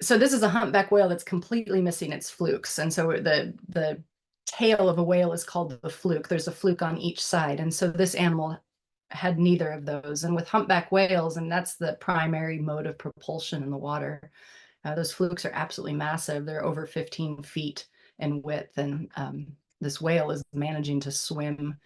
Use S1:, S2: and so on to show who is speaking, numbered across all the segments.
S1: So this is a humpback whale that's completely missing its flukes. And so the tail of a whale is called the fluke. There's a fluke on each side. And so this animal had neither of those. And with humpback whales, and that's the primary mode of propulsion in the water, those flukes are absolutely massive. They're over 15 feet in width. And this whale is managing to swim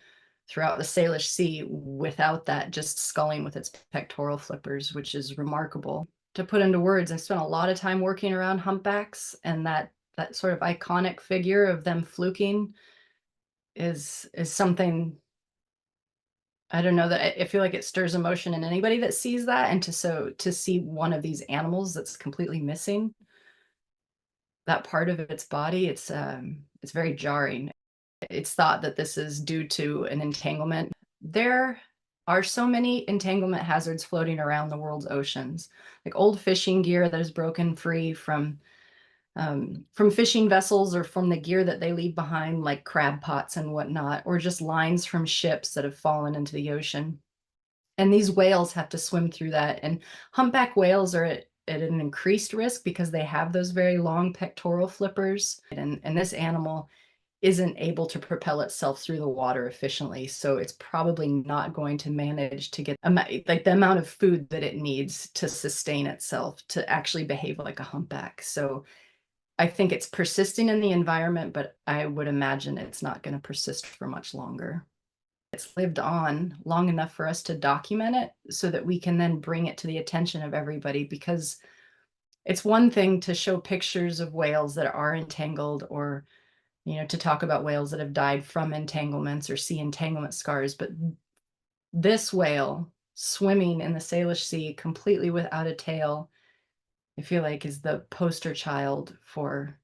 S1: throughout the Salish Sea without that, just sculling with its pectoral flippers, which is remarkable. To put into words, I spent a lot of time working around humpbacks, and that sort of iconic figure of them fluking is something, I don't know, that I feel like it stirs emotion in anybody that sees that, and to see one of these animals that's completely missing that part of its body, it's very jarring. It's thought that this is due to an entanglement. There are so many entanglement hazards floating around the world's oceans, like old fishing gear that is broken free from fishing vessels or from the gear that they leave behind, like crab pots and whatnot, or just lines from ships that have fallen into the ocean. And these whales have to swim through that. And humpback whales are at an increased risk because they have those very long pectoral flippers. And this animal isn't able to propel itself through the water efficiently. So it's probably not going to manage to get like the amount of food that it needs to sustain itself to actually behave like a humpback. So I think it's persisting in the environment, but I would imagine it's not going to persist for much longer. It's lived on long enough for us to document it so that we can then bring it to the attention of everybody, because it's one thing to show pictures of whales that are entangled, or to talk about whales that have died from entanglements or see entanglement scars. But this whale swimming in the Salish Sea completely without a tail, I feel like is the poster child for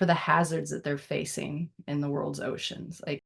S1: the hazards that they're facing in the world's oceans. Like